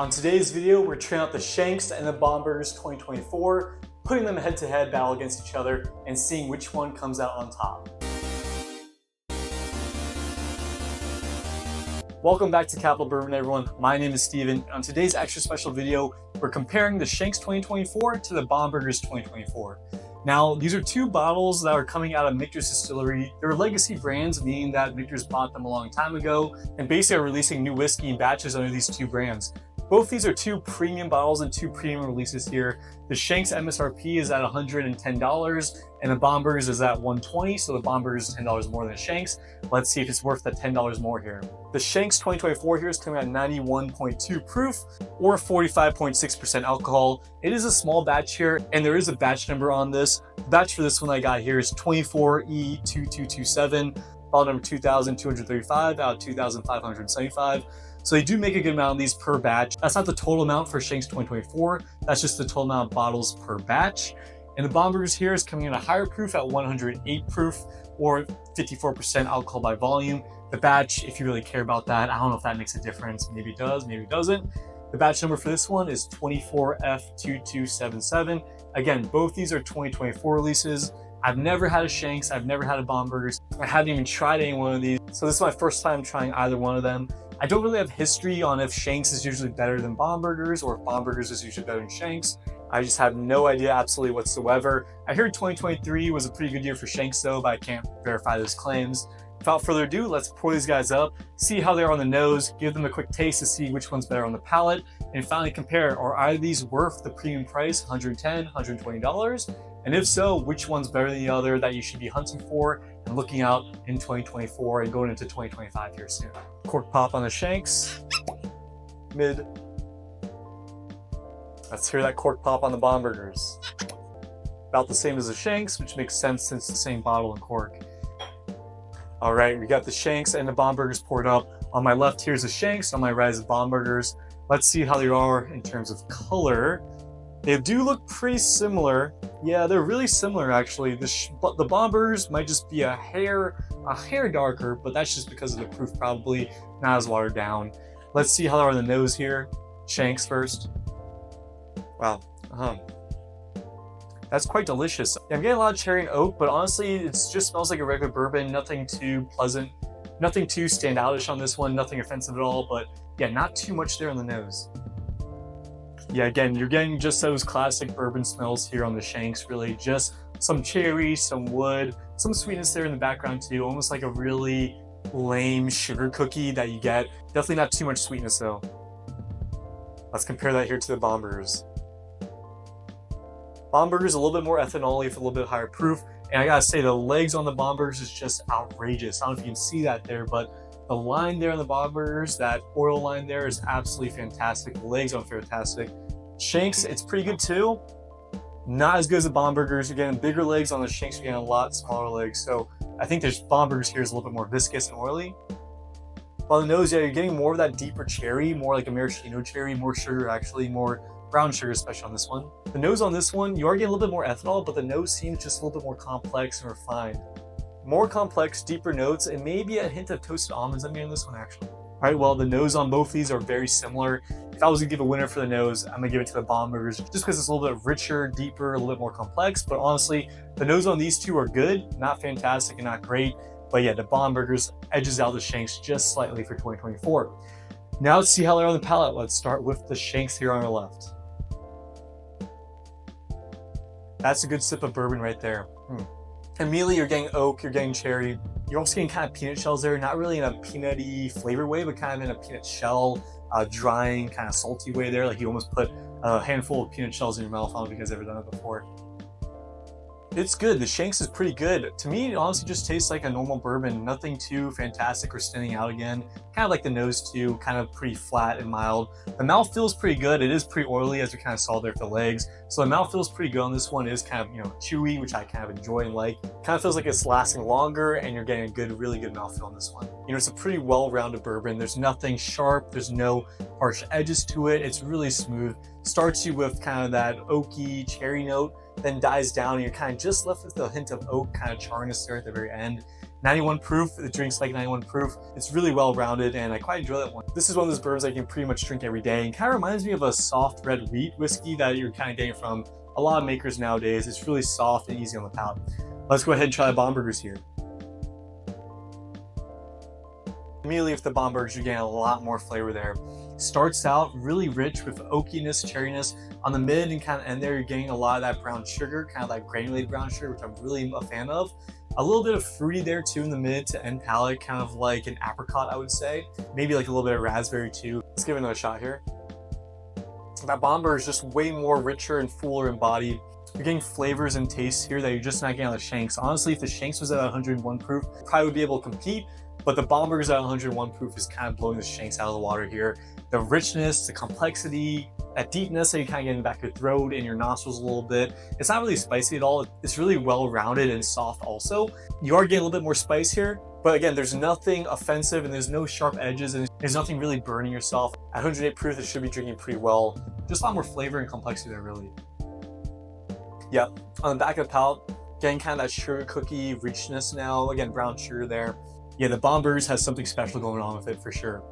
On today's video, we're trying out the Shenks and the Bombergers 2024, putting them head-to-head battle against each other and seeing which one comes out on top. Welcome back to Capitol Bourbon, everyone. My name is Steven. On today's extra special video, we're comparing the Shenks 2024 to the Bombergers 2024. Now, these are two bottles that are coming out of Michter's distillery. They're legacy brands, meaning that Michter's bought them a long time ago, and basically are releasing new whiskey in batches under these two brands. Both these are two premium bottles and two premium releases here. The Shenks MSRP is at $110 and the Bombergers is at $120, so the Bombergers is $10 more than the Shenks. Let's see if it's worth that $10 more here. The Shenks 2024 here is coming at 91.2 proof or 45.6% alcohol. It is a small batch here and there is a batch number on this. The batch for this one I got here is 24E2227, bottle number 2235 out of 2575. So they do make a good amount of these per batch. That's not the total amount for Shenks 2024. That's just the total amount of bottles per batch. And the Bombergers here is coming in a higher proof at 108 proof or 54% alcohol by volume. The batch, if you really care about that, I don't know if that makes a difference. Maybe it does, maybe it doesn't. The batch number for this one is 24F2277. Again, both these are 2024 releases. I've never had a Shenks, I've never had a Bombergers. I haven't even tried any one of these. So this is my first time trying either one of them. I don't really have history on if Shenks is usually better than Bombergers or if Bombergers is usually better than Shenks. I just have no idea absolutely whatsoever. I heard 2023 was a pretty good year for Shenks though, but I can't verify those claims. Without further ado, let's pour these guys up, see how they're on the nose, give them a quick taste to see which one's better on the palate, and finally compare, are either of these worth the premium price, $110, $120? And if so, which one's better than the other that you should be hunting for and looking out in 2024 and going into 2025 here soon. Cork pop on the Shenks, mid. Let's hear that cork pop on the Bombergers. About the same as the Shenks, which makes sense since the same bottle and cork. All right, we got the Shenks and the Bombergers poured up. On my left, here's the Shenks. On my right is the Bombergers. Let's see how they are in terms of color. They do look pretty similar. Yeah, they're really similar actually. The Bombergers might just be a hair darker, but that's just because of the proof probably, not as watered down. Let's see how they are on the nose here. Shenks first. Wow, that's quite delicious. I'm getting a lot of cherry and oak, but honestly, it just smells like a regular bourbon. Nothing too pleasant, nothing too standoutish on this one, nothing offensive at all, but yeah, not too much there on the nose. Yeah, again, you're getting just those classic bourbon smells here on the Shenks, really. Just some cherry, some wood, some sweetness there in the background too, almost like a really lame sugar cookie that you get. Definitely not too much sweetness though. Let's compare that here to the Bombergers. Bombergers a little bit more ethanol-y, with a little bit higher proof. And I gotta say, the legs on the Bombergers is just outrageous. I don't know if you can see that there, but the line there on the Bombergers, that oil line there, is absolutely fantastic. The legs are fantastic. Shenks, it's pretty good too. Not as good as the Bombergers. You're getting bigger legs on the Shenks, you're getting a lot smaller legs. So I think there's Bombergers here is a little bit more viscous and oily. On the nose, yeah, you're getting more of that deeper cherry, more like a maraschino cherry, more sugar actually, more brown sugar, especially on this one. The nose on this one, you are getting a little bit more ethanol, but the nose seems just a little bit more complex and refined. More complex, deeper notes, and maybe a hint of toasted almonds I'm getting this one actually. All right, well, the nose on both these are very similar. If I was gonna give a winner for the nose, I'm gonna give it to the Bombergers just because it's a little bit richer, deeper, a little bit more complex, but honestly, the nose on these two are good, not fantastic and not great, but yeah, the Bombergers edges out the Shenks just slightly for 2024. Now let's see how they're on the palate. Let's start with the Shenks here on our left. That's a good sip of bourbon right there. Immediately you're getting oak, you're getting cherry. You're also getting kind of peanut shells there, not really in a peanutty flavor way, but kind of in a peanut shell, drying, kind of salty way there. Like you almost put a handful of peanut shells in your mouth. I don't know if you guys ever done it before. It's good. The Shenks is pretty good. To me, it honestly just tastes like a normal bourbon. Nothing too fantastic or standing out again. Kind of like the nose too, kind of pretty flat and mild. The mouth feels pretty good. It is pretty oily, as we kind of saw there with the legs. So the mouth feels pretty good on this one. It is kind of, chewy, which I kind of enjoy and like. Kind of feels like it's lasting longer and you're getting a good, really good mouthfeel on this one. It's a pretty well-rounded bourbon. There's nothing sharp. There's no harsh edges to it. It's really smooth. Starts you with kind of that oaky cherry note, then dies down and you're kind of just left with a hint of oak kind of charness there at the very end. 91 proof. It drinks like 91 proof. It's really well rounded, and I quite enjoy that one. This is one of those bourbons I can pretty much drink every day, and kind of reminds me of a soft red wheat whiskey that you're kind of getting from a lot of makers nowadays. It's really soft and easy on the palate. Let's go ahead and try the Bombergers here. Immediately with the Bombergers, you're getting a lot more flavor there. Starts out really rich with oakiness, cherryness. On the mid and kind of end there, you're getting a lot of that brown sugar, kind of that granulated brown sugar, which I'm really a fan of. A little bit of fruity there too in the mid to end palate, kind of like an apricot, I would say. Maybe like a little bit of raspberry too. Let's give it another shot here. That Bomber is just way more richer and fuller in body. You're getting flavors and tastes here that you're just not getting on the Shenks. Honestly, if the Shenks was at 101 proof, probably would be able to compete, but the Bombergers at 101 proof is kind of blowing the Shenks out of the water here. The richness, the complexity, that deepness that you kind of get in the back of your throat and your nostrils a little bit. It's not really spicy at all. It's really well-rounded and soft also. You are getting a little bit more spice here, but again, there's nothing offensive and there's no sharp edges and there's nothing really burning yourself. At 108 proof, it should be drinking pretty well. Just a lot more flavor and complexity there, really. Yeah, on the back of the palate, getting kind of that sugar cookie richness now. Again, brown sugar there. Yeah, the Bombergers has something special going on with it for sure.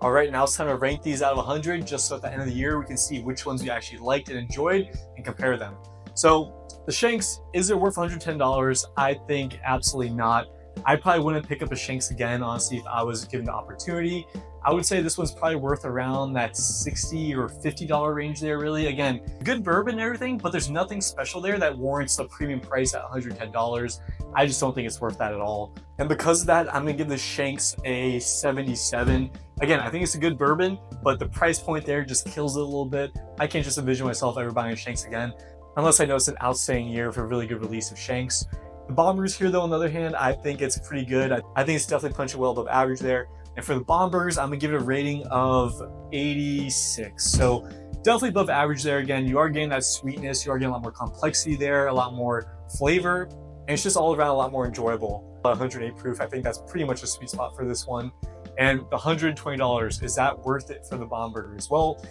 All right, now it's time to rank these out of 100, just so at the end of the year, we can see which ones we actually liked and enjoyed and compare them. So the Shenks, is it worth $110? I think absolutely not. I probably wouldn't pick up a Shenks again, honestly, if I was given the opportunity. I would say this one's probably worth around that $60 or $50 range there, really. Again, good bourbon and everything, but there's nothing special there that warrants the premium price at $110. I just don't think it's worth that at all. And because of that, I'm gonna give the Shenks a 77. Again, I think it's a good bourbon, but the price point there just kills it a little bit. I can't just envision myself ever buying a Shenks again, unless I know it's an outstanding year for a really good release of Shenks. The Bombergers here, though, on the other hand, I think it's pretty good. I think it's definitely punching well above average there. And for the Bombergers, I'm gonna give it a rating of 86. So definitely above average there. Again, you are getting that sweetness, you are getting a lot more complexity there, a lot more flavor, and it's just all around a lot more enjoyable. 108 proof, I think that's pretty much a sweet spot for this one. And the $120, is that worth it for the Bombergers? Well,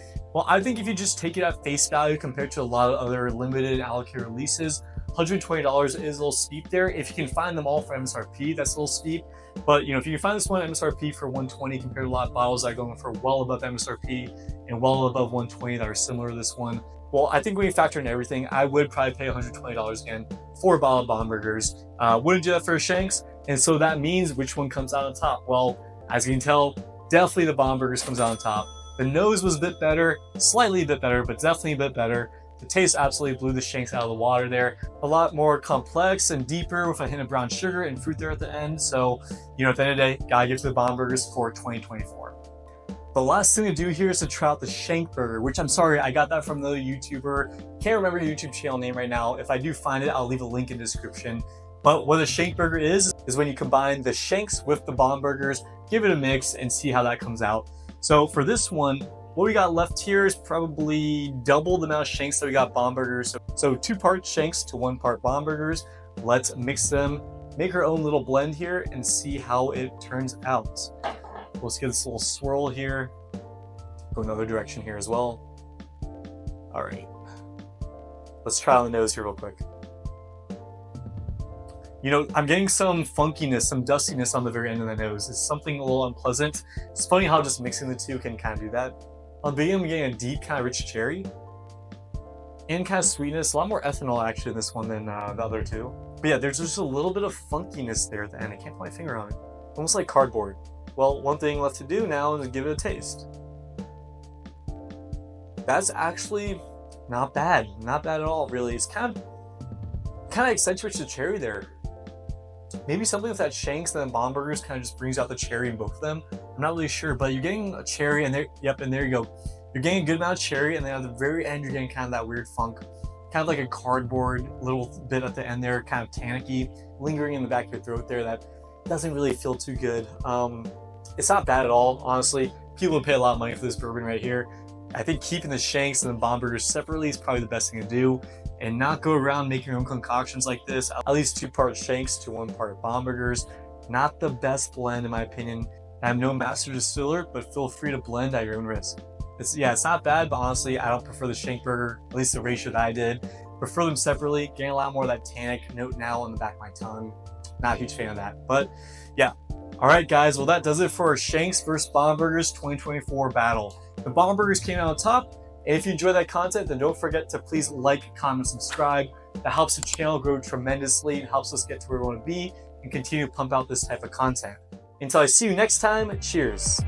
I think if you just take it at face value compared to a lot of other limited allocated releases, $120 is a little steep there. If you can find them all for MSRP, that's a little steep. But you know, if you can find this one MSRP for $120 compared to a lot of bottles that are going for well above MSRP and well above $120 that are similar to this one, well, I think when you factor in everything, I would probably pay $120 again for a bottle of Bombergers. Wouldn't do that for a Shenks, and so that means which one comes out on top? Well, as you can tell, definitely the Bombergers comes out on top. The nose was a bit better, slightly a bit better, but definitely a bit better. The taste absolutely blew the Shenks out of the water there. A lot more complex and deeper with a hint of brown sugar and fruit there at the end. So, you know, at the end of the day, gotta give it to the Bombergers for 2024. The last thing to do here is to try out the Shank Burger, which I'm sorry, I got that from another YouTuber. Can't remember the YouTube channel name right now. If I do find it, I'll leave a link in the description. But what a Shank Burger is when you combine the Shanks with the Bombergers, give it a mix and see how that comes out. So for this one, what we got left here is probably double the amount of Shanks that we got Bombergers. So 2 part Shanks to 1 part Bombergers. Let's mix them, make our own little blend here and see how it turns out. Let's get this little swirl here. Go another direction here as well. All right. Let's try on the nose here real quick. You know, I'm getting some funkiness, some dustiness on the very end of the nose. It's something a little unpleasant. It's funny how just mixing the two can kind of do that. On the beginning, I'm getting a deep, kind of rich cherry and kind of sweetness. A lot more ethanol actually in this one than the other two. But yeah, there's just a little bit of funkiness there at the end. I can't put my finger on it. Almost like cardboard. Well, one thing left to do now is give it a taste. That's actually not bad. Not bad at all, really. It's kind of accentuates the cherry there. Maybe something with that Shanks and then Bombergers kind of just brings out the cherry in both of them. I'm not really sure, but you're getting a cherry and there, yep, and there you go. You're getting a good amount of cherry, and then at the very end, you're getting kind of that weird funk, kind of like a cardboard little bit at the end there, kind of tannicky, lingering in the back of your throat there. That doesn't really feel too good. It's not bad at all, honestly. People would pay a lot of money for this bourbon right here. I think keeping the Shanks and the Bombergers separately is probably the best thing to do, and not go around making your own concoctions like this. At least 2 part Shanks to 1 part Bombergers. Not the best blend in my opinion. I'm no master distiller, but feel free to blend at your own risk. It's not bad, but honestly, I don't prefer the Shank Burger, at least the ratio that I did. Prefer them separately, getting a lot more of that tannic note now on the back of my tongue. Not a huge fan of that. But yeah. All right, guys. Well, that does it for our Shenks vs. Bombergers 2024 battle. The Bombergers came out on top. And if you enjoy that content, then don't forget to please like, comment, subscribe. That helps the channel grow tremendously and helps us get to where we want to be and continue to pump out this type of content. Until I see you next time, cheers.